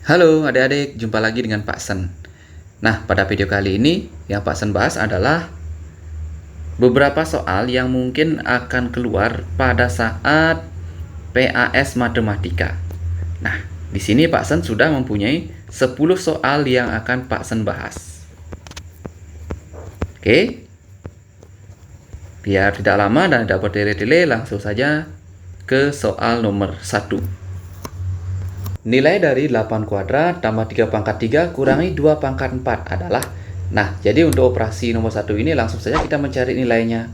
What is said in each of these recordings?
Halo adik-adik, jumpa lagi dengan Pak Sen. Nah, pada video kali ini yang Pak Sen bahas adalah beberapa soal yang mungkin akan keluar pada saat PAS Matematika. Nah, di sini Pak Sen sudah mempunyai 10 soal yang akan Pak Sen bahas. Oke, biar tidak lama dan tidak bertele-tele, langsung saja ke soal nomor 1. Nilai dari 8 kuadrat tambah 3 pangkat 3 kurangi 2 pangkat 4 adalah. Nah, jadi untuk operasi nomor 1 ini langsung saja kita mencari nilainya.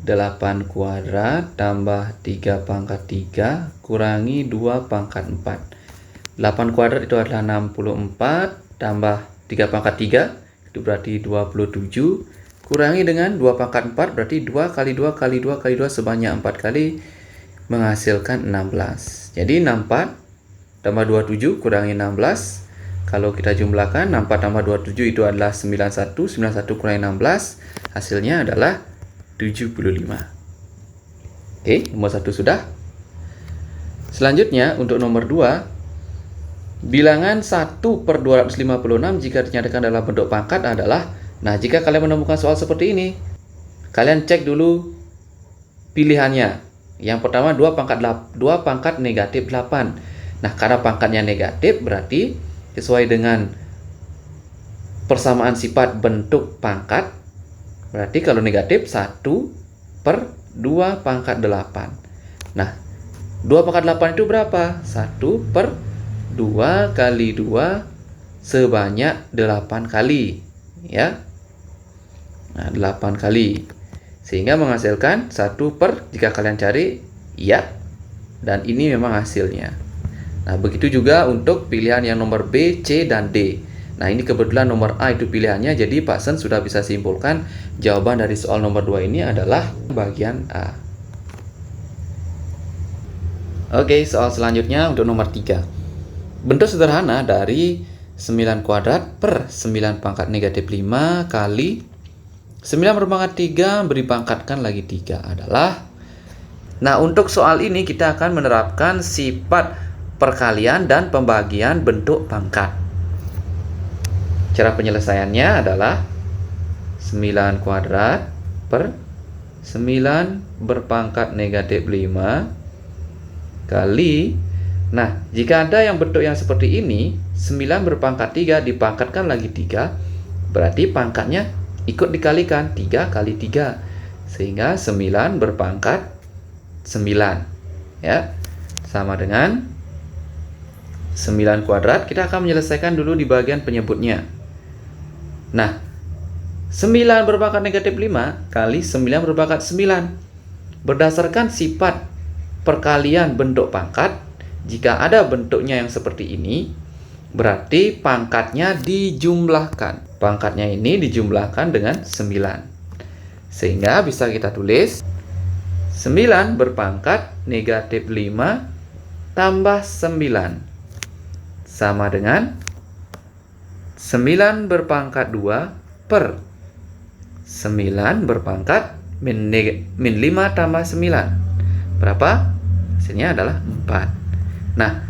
8 kuadrat tambah 3 pangkat 3 kurangi 2 pangkat 4. 8 kuadrat itu adalah 64 tambah 3 pangkat 3 itu berarti 27 kurangi dengan 2 pangkat 4 berarti 2 kali 2 kali 2 kali 2 sebanyak 4 kali menghasilkan 16. Jadi 64 tambah 27 kurangi 16. Kalau kita jumlahkan 64 tambah 27 itu adalah 91. 91 kurangi 16 hasilnya adalah 75. Oke, nomor 1 sudah. Selanjutnya untuk nomor 2, bilangan 1 per 256 jika dinyatakan dalam bentuk pangkat adalah. Nah, jika kalian menemukan soal seperti ini, kalian cek dulu pilihannya. Yang pertama 2 pangkat negatif 8. Nah, karena pangkatnya negatif berarti sesuai dengan persamaan sifat bentuk pangkat, berarti kalau negatif 1 per 2 pangkat 8. Nah, 2 pangkat 8 itu berapa? 1 per 2 kali 2 sebanyak 8 kali. Ya. Nah, 8 kali. Sehingga menghasilkan 1 per, jika kalian cari, ya. Dan ini memang hasilnya. Nah, begitu juga untuk pilihan yang nomor B, C, dan D. Nah, ini kebetulan nomor A itu pilihannya, jadi Pak Sen sudah bisa simpulkan jawaban dari soal nomor 2 ini adalah bagian A. Oke, soal selanjutnya untuk nomor 3. Bentuk sederhana dari 9 kuadrat per 9 pangkat negatif 5 kali 9 berpangkat 3 beri pangkatkan lagi 3 adalah. Nah, untuk soal ini kita akan menerapkan sifat perkalian dan pembagian bentuk pangkat. Cara penyelesaiannya adalah 9 kuadrat per 9 berpangkat negatif 5 kali. Nah, jika ada yang bentuk yang seperti ini, 9 berpangkat 3 dipangkatkan lagi 3, berarti pangkatnya ikut dikalikan 3 kali 3. Sehingga 9 berpangkat 9. Ya, sama dengan 9 kuadrat, kita akan menyelesaikan dulu di bagian penyebutnya. Nah, 9 berpangkat negatif 5 kali 9 berpangkat 9. Berdasarkan sifat perkalian bentuk pangkat, jika ada bentuknya yang seperti ini, berarti pangkatnya dijumlahkan. Pangkatnya ini dijumlahkan dengan 9. Sehingga bisa kita tulis 9 berpangkat negatif 5 tambah 9. Sama dengan 9 berpangkat 2 per 9 berpangkat min 5 tambah 9. Berapa? Hasilnya adalah 4. Nah,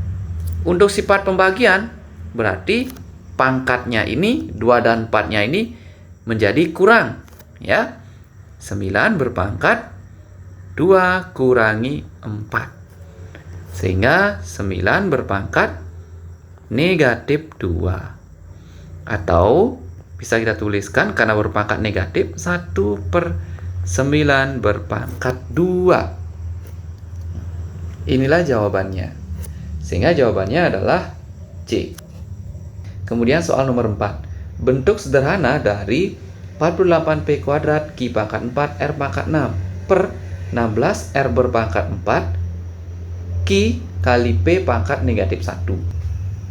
untuk sifat pembagian, berarti pangkatnya ini, 2 dan 4-nya ini menjadi kurang. Ya, 9 berpangkat 2 kurangi 4. Sehingga 9 berpangkat negatif 2. Atau bisa kita tuliskan karena berpangkat negatif 1 per 9 berpangkat 2. Inilah jawabannya. Sehingga jawabannya adalah C. Kemudian soal nomor 4. Bentuk sederhana dari 48P kuadrat Q pangkat 4 R pangkat 6 per 16 R berpangkat 4 Q kali P pangkat negatif 1.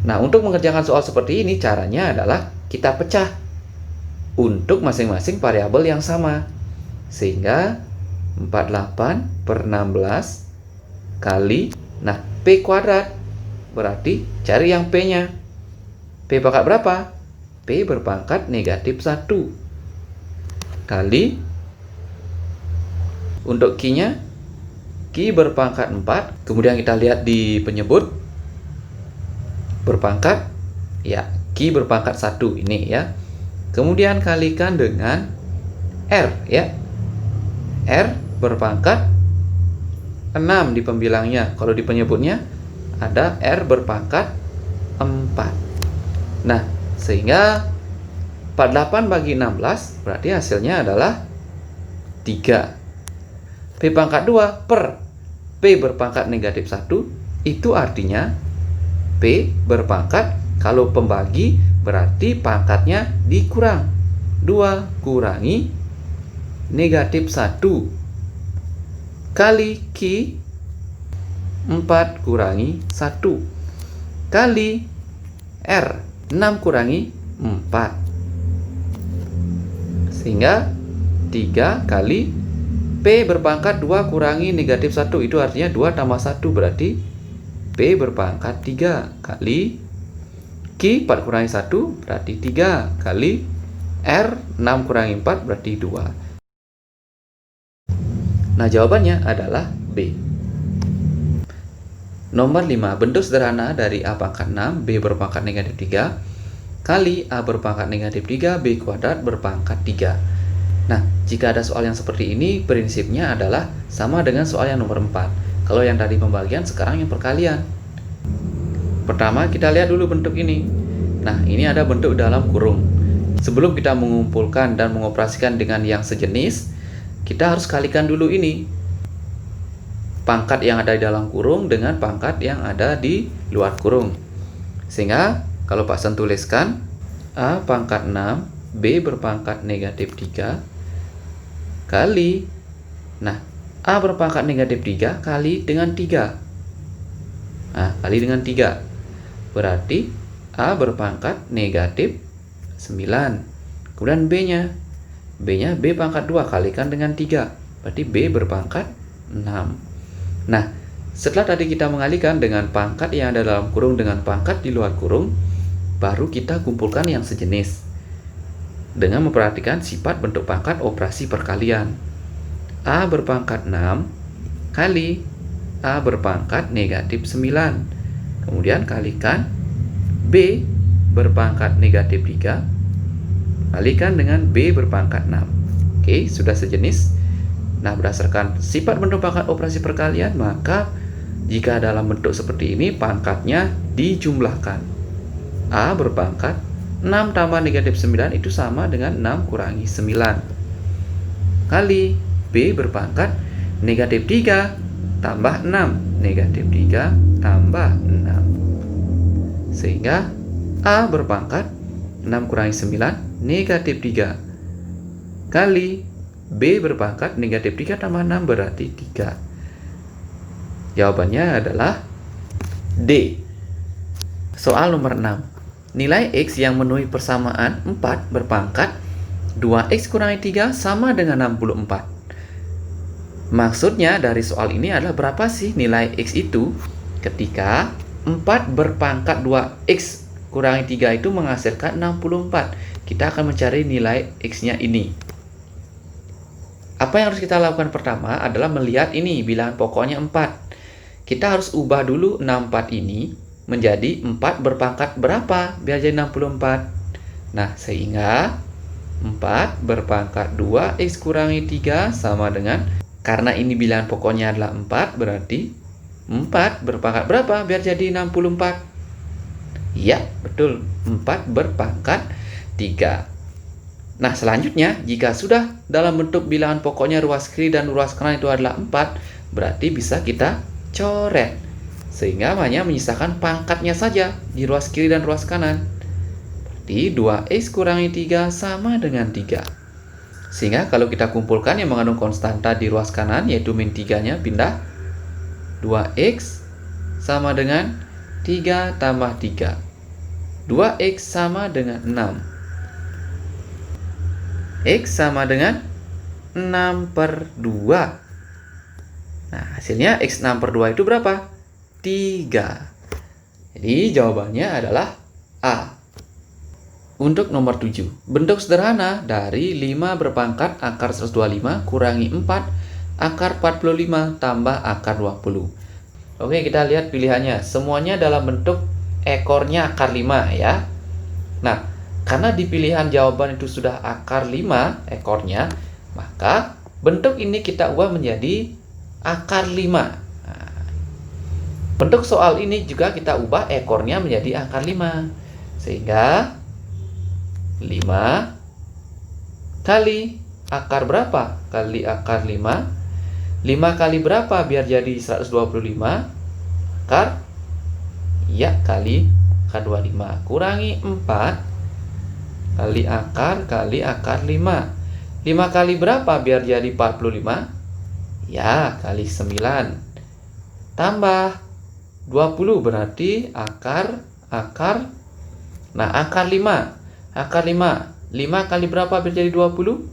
Nah, untuk mengerjakan soal seperti ini, caranya adalah kita pecah untuk masing-masing variabel yang sama. Sehingga 48 per 16 kali, nah, P kuadrat, berarti cari yang P-nya. P pangkat berapa? P berpangkat negatif 1. Kali, untuk Q-nya, Q berpangkat 4. Kemudian kita lihat di penyebut, berpangkat Ya, Q berpangkat 1 ini ya. Kemudian kalikan dengan R ya. R berpangkat 6 di pembilangnya. Kalau di penyebutnya ada R berpangkat 4. Nah, sehingga 48 bagi 16 berarti hasilnya adalah 3. P pangkat 2 per P berpangkat negatif 1 itu artinya P berpangkat, kalau pembagi berarti pangkatnya dikurang. 2 kurangi negatif 1 kali Q 4 kurangi 1 kali R 6 kurangi 4. Sehingga 3 kali P berpangkat 2 kurangi negatif 1 itu artinya 2 tambah 1 berarti P berpangkat 3 kali Q 4 kurangi 1 berarti 3 kali R 6 kurangi 4 berarti 2. Nah, jawabannya adalah B. Nomor 5, bentuk sederhana dari A pangkat 6 B berpangkat negatif 3 kali A berpangkat negatif 3 B kuadrat berpangkat 3. Nah, jika ada soal yang seperti ini, prinsipnya adalah sama dengan soal yang nomor 4. Kalau yang tadi pembagian, sekarang yang perkalian. Pertama, kita lihat dulu bentuk ini. Nah, ini ada bentuk dalam kurung. Sebelum kita mengumpulkan dan mengoperasikan dengan yang sejenis, kita harus kalikan dulu ini. Pangkat yang ada di dalam kurung dengan pangkat yang ada di luar kurung. Sehingga, kalau Pak Sen tuliskan, A pangkat 6, B berpangkat negatif 3, kali, nah, A berpangkat negatif 3 kali dengan 3. Nah, kali dengan 3. Berarti A berpangkat negatif 9. Kemudian B-nya B pangkat 2 kalikan dengan 3. Berarti B berpangkat 6. Nah, setelah tadi kita mengalikan dengan pangkat yang ada dalam kurung dengan pangkat di luar kurung, baru kita kumpulkan yang sejenis dengan memperhatikan sifat bentuk pangkat operasi perkalian. A berpangkat 6 kali A berpangkat negatif 9. Kemudian kalikan B berpangkat negatif 3 kalikan dengan B berpangkat 6. Oke, sudah sejenis. Nah, berdasarkan sifat bentuk pangkat operasi perkalian, maka jika dalam bentuk seperti ini, pangkatnya dijumlahkan. A berpangkat 6 tambah negatif 9 itu sama dengan 6 kurangi 9. Kali B berpangkat negatif 3 tambah 6. Negatif 3 tambah 6. Sehingga A berpangkat 6 kurangi 9 negatif 3 kali B berpangkat negatif 3 tambah 6 berarti 3. Jawabannya adalah D. Soal nomor 6. Nilai X yang memenuhi persamaan 4 berpangkat 2X kurangi 3 sama dengan 64. Maksudnya dari soal ini adalah berapa sih nilai X itu ketika 4 berpangkat 2X kurangi 3 itu menghasilkan 64. Kita akan mencari nilai X-nya ini. Apa yang harus kita lakukan pertama adalah melihat ini bilangan pokoknya 4. Kita harus ubah dulu 64 ini menjadi 4 berpangkat berapa biar jadi 64. Nah, sehingga 4 berpangkat 2X kurangi 3 sama dengan, karena ini bilangan pokoknya adalah 4, berarti 4 berpangkat berapa biar jadi 64? Iya, betul. 4 berpangkat 3. Nah, selanjutnya, jika sudah dalam bentuk bilangan pokoknya ruas kiri dan ruas kanan itu adalah 4, berarti bisa kita coret. Sehingga hanya menyisakan pangkatnya saja di ruas kiri dan ruas kanan. Berarti 2X kurangi 3 sama dengan 3. Sehingga kalau kita kumpulkan yang mengandung konstanta di ruas kanan, yaitu min 3-nya pindah. 2X sama dengan 3 tambah 3. 2X sama dengan 6. X sama dengan 6 per 2. Nah, hasilnya X 6 per 2 itu berapa? 3. Jadi jawabannya adalah A. Untuk nomor 7, bentuk sederhana dari 5 berpangkat akar 125 kurangi 4 akar 45 tambah akar 20. Oke, kita lihat pilihannya. Semuanya dalam bentuk ekornya akar 5 ya. Nah, karena di pilihan jawaban itu sudah akar 5 ekornya, maka bentuk ini kita ubah menjadi akar 5. Nah, bentuk soal ini juga kita ubah ekornya menjadi akar 5. Sehingga 5 kali akar berapa? Kali akar 5. 5 kali berapa biar jadi 125? Akar? Ya, kali akar 25. Kurangi 4 kali akar 5. 5 kali berapa biar jadi 45? Ya, kali 9. Tambah 20 berarti akar. Nah, akar 5. Akar 5. 5 kali berapa biar jadi 20?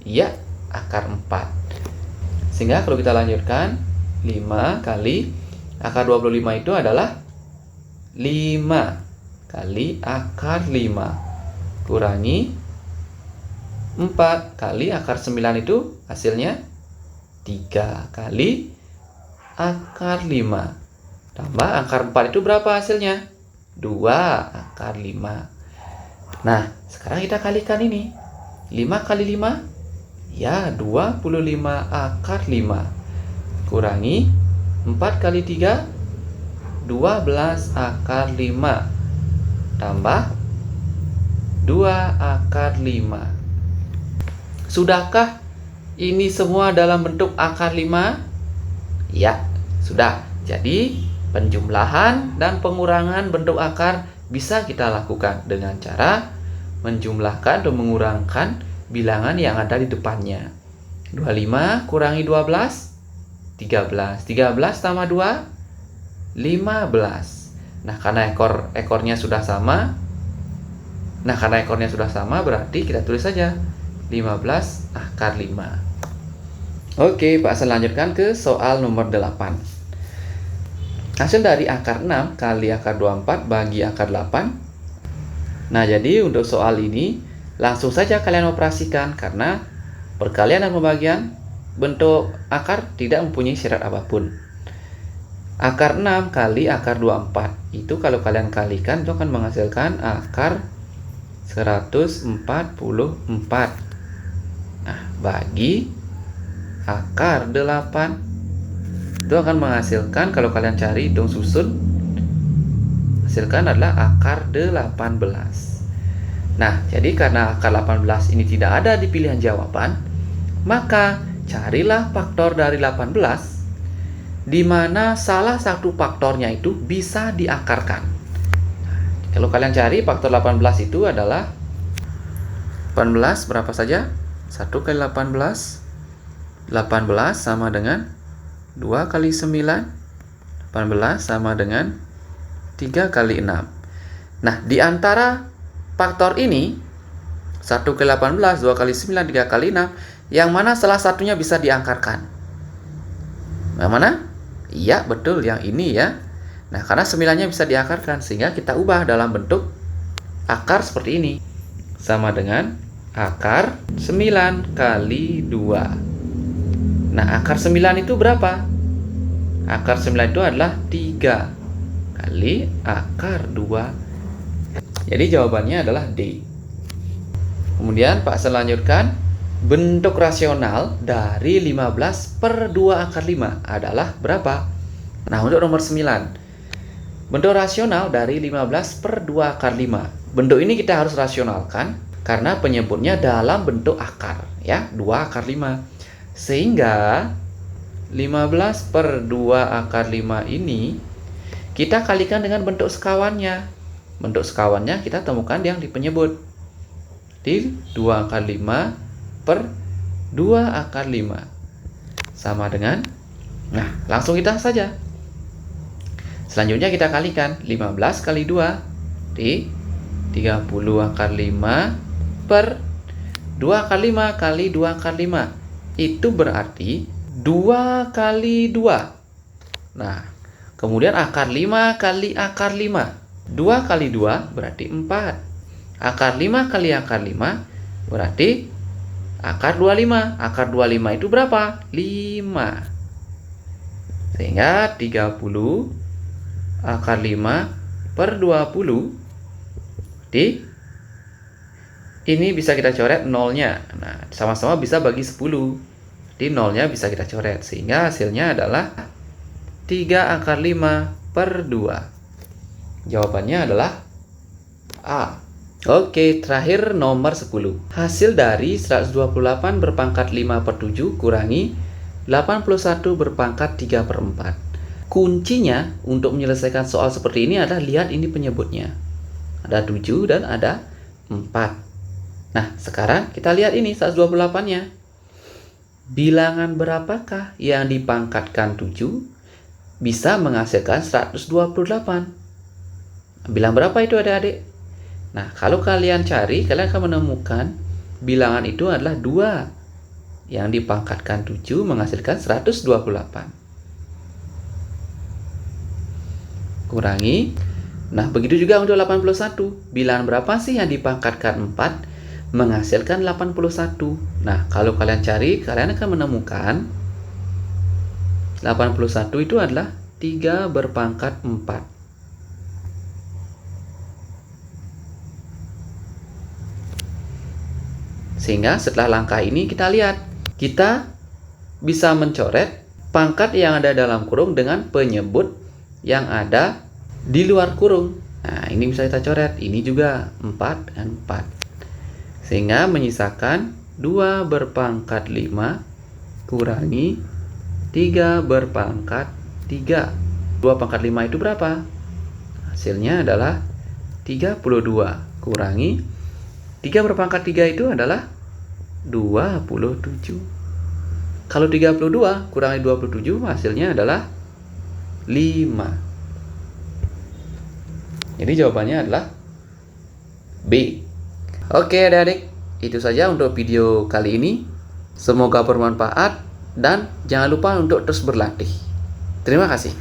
Ya, akar 4. Sehingga kalau kita lanjutkan, 5 kali akar 25 itu adalah 5 kali akar 5. Kurangi 4 kali akar 9 itu hasilnya 3 kali akar 5. Tambah akar 4 itu berapa hasilnya? 2 akar 5. Nah, sekarang kita kalikan ini. 5 kali 5? Ya, 25 akar 5. Kurangi 4 kali 3? 12 akar 5. Tambah 2 akar 5. Sudahkah ini semua dalam bentuk akar 5? Ya, sudah. Jadi, penjumlahan dan pengurangan bentuk akar bisa kita lakukan dengan cara menjumlahkan atau mengurangkan bilangan yang ada di depannya. 25 kurangi 12, 13. 13 tambah 2, 15. Nah, karena ekornya sudah sama. Berarti kita tulis saja 15 akar 5. Oke, Pak Hasan lanjutkan ke soal nomor 8. Hasil dari akar 6 kali akar 24 bagi akar 8. Nah, jadi untuk soal ini langsung saja kalian operasikan karena perkalian dan pembagian bentuk akar tidak mempunyai syarat apapun. Akar 6 kali akar 24 itu kalau kalian kalikan itu akan menghasilkan akar 144. Nah, bagi akar 8 itu akan menghasilkan, kalau kalian cari hitung susun, hasilkan adalah akar 18. Nah, jadi karena akar 18 ini tidak ada di pilihan jawaban, maka carilah faktor dari 18 di mana salah satu faktornya itu bisa diakarkan. Kalau kalian cari faktor 18 itu adalah 18 berapa saja? 1 kali 18. 18 sama dengan 2 kali 9. 18 sama dengan 3 kali 6. Nah, di antara faktor ini 1 kali 18, 2 kali 9, 3 kali 6, yang mana salah satunya bisa diangkarkan? Yang mana? Iya, betul, yang ini ya. Nah, karena 9-nya bisa diakarkan, sehingga kita ubah dalam bentuk akar seperti ini. Sama dengan akar 9 kali 2. Nah, akar 9 itu berapa? Akar 9 itu adalah 3 kali akar 2. Jadi jawabannya adalah D. Kemudian Pak Hasan lanjutkan. Bentuk rasional dari 15 per 2 akar 5 adalah berapa? Nah, untuk nomor 9. Bentuk rasional dari 15 per 2 akar 5. Bentuk ini kita harus rasionalkan karena penyebutnya dalam bentuk akar, ya, 2 akar 5. Sehingga 15 per 2 akar 5 ini kita kalikan dengan bentuk sekawannya. Bentuk sekawannya kita temukan yang di penyebut. Di 2 akar 5 per 2 akar 5. Sama dengan, nah, langsung kita saja. Selanjutnya kita kalikan 15 kali 2 di 30 akar 5 per 2 akar 5 kali 2 akar 5. Itu berarti 2 kali 2. Nah, kemudian akar 5 kali akar 5. 2 kali 2 berarti 4. Akar 5 kali akar 5 berarti akar 25. Akar 25 itu berapa? 5. Sehingga 30 akar 5 per 20 di Ini bisa kita coret nolnya. Nah, sama-sama bisa bagi 10. Jadi nolnya bisa kita coret. Sehingga hasilnya adalah 3 akar 5 per 2. Jawabannya adalah A. Oke, terakhir nomor 10. Hasil dari 128 berpangkat 5 per 7 kurangi 81 berpangkat 3 per 4. Kuncinya untuk menyelesaikan soal seperti ini adalah lihat ini penyebutnya. Ada 7 dan ada 4. Nah, sekarang kita lihat ini 128-nya. Bilangan berapakah yang dipangkatkan 7 bisa menghasilkan 128? Bilang berapa itu adik-adik? Nah, kalau kalian cari, kalian akan menemukan bilangan itu adalah 2. Yang dipangkatkan 7 menghasilkan 128. Kurangi. Nah, begitu juga untuk 81. Bilangan berapa sih yang dipangkatkan 4 menghasilkan 81? Nah, kalau kalian cari, kalian akan menemukan 81 itu adalah 3 berpangkat 4. Sehingga setelah langkah ini kita lihat, kita bisa mencoret pangkat yang ada dalam kurung dengan penyebut yang ada di luar kurung. Nah, ini bisa kita coret. Ini juga 4 dan 4. Sehingga menyisakan 2 berpangkat 5 kurangi 3 berpangkat 3. 2 pangkat 5 itu berapa? Hasilnya adalah 32 kurangi 3 berpangkat 3 itu adalah 27. Kalau 32 kurangi 27 hasilnya adalah 5. Jadi jawabannya adalah B. Oke adik-adik, itu saja untuk video kali ini. Semoga bermanfaat dan jangan lupa untuk terus berlatih. Terima kasih.